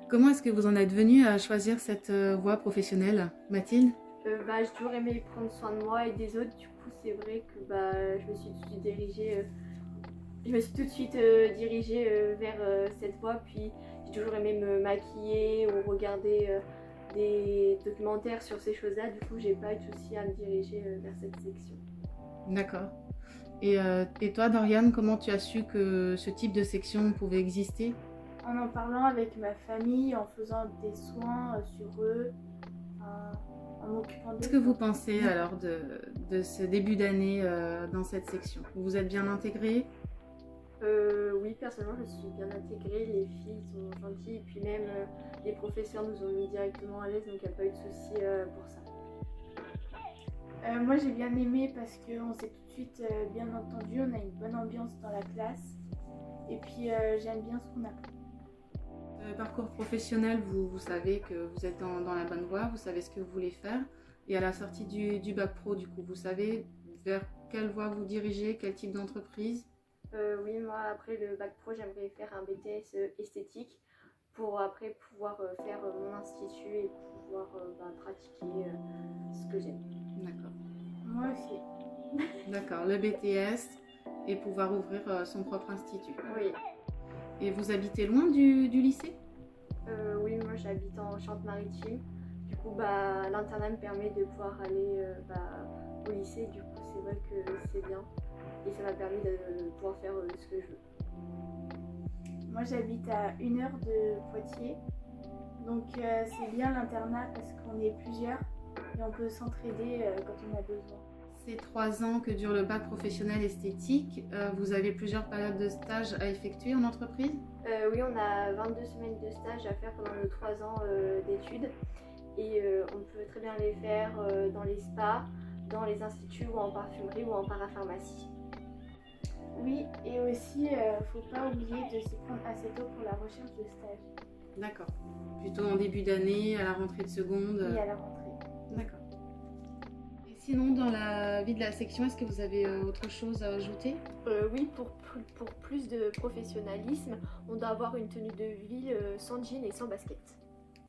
Comment est-ce que vous en êtes venu à choisir cette voie professionnelle, Mathilde? J'ai toujours aimé prendre soin de moi et des autres. Du coup, c'est vrai que je me suis tout de suite dirigée vers cette voie. Puis j'ai toujours aimé me maquiller ou regarder des documentaires sur ces choses-là. Du coup, j'ai pas eu de souci à me diriger vers cette section. D'accord. Et toi, Doriane, comment tu as su que ce type de section pouvait exister? En parlant avec ma famille, en faisant des soins sur eux, en m'occupant d'eux. Qu'est-ce que vous pensez alors de ce début d'année dans cette section? Vous vous êtes bien intégrés? Oui, personnellement, je suis bien intégrée. Les filles sont gentilles. Et puis même, les professeurs nous ont mis directement à l'aise. Donc, il n'y a pas eu de souci pour ça. Moi j'ai bien aimé parce qu'on s'est tout de suite bien entendu, on a une bonne ambiance dans la classe et puis j'aime bien ce qu'on apprend. Le parcours professionnel, vous savez que vous êtes dans la bonne voie, vous savez ce que vous voulez faire. Et à la sortie du bac pro, du coup, vous savez vers quelle voie vous dirigez, quel type d'entreprise? Oui, moi, après le bac pro, j'aimerais faire un BTS esthétique pour après pouvoir faire mon institut et pouvoir pratiquer ce que j'aime. D'accord. Moi aussi. D'accord, le BTS et pouvoir ouvrir son propre institut. Oui. Et vous habitez loin du lycée? Oui, moi j'habite en Charente-Maritime. Du coup, l'internat me permet de pouvoir aller au lycée. Du coup, c'est vrai que c'est bien. Et ça m'a permis de pouvoir faire ce que je veux. Moi j'habite à 1 heure de Poitiers, donc c'est bien l'internat parce qu'on est plusieurs et on peut s'entraider quand on a besoin. Ces 3 ans que dure le bac professionnel esthétique, vous avez plusieurs périodes de stage à effectuer en entreprise? Oui, on a 22 semaines de stage à faire pendant nos 3 ans d'études. Et on peut très bien les faire dans les spas, dans les instituts ou en parfumerie ou en parapharmacie. Oui, et aussi faut pas oublier de s'y prendre assez tôt pour la recherche de stage. D'accord. Plutôt en début d'année, à la rentrée de seconde? Oui, à la rentrée. D'accord. Et sinon, dans la vie de la section, est-ce que vous avez autre chose à ajouter? Oui, pour plus de professionnalisme, on doit avoir une tenue de ville sans jean et sans basket.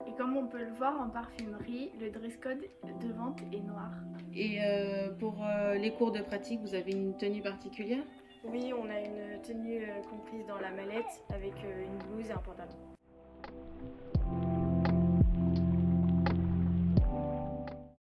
Et comme on peut le voir en parfumerie, le dress code de vente est noir. Et pour les cours de pratique, vous avez une tenue particulière? Oui, on a une tenue comprise dans la mallette avec une blouse et un pantalon.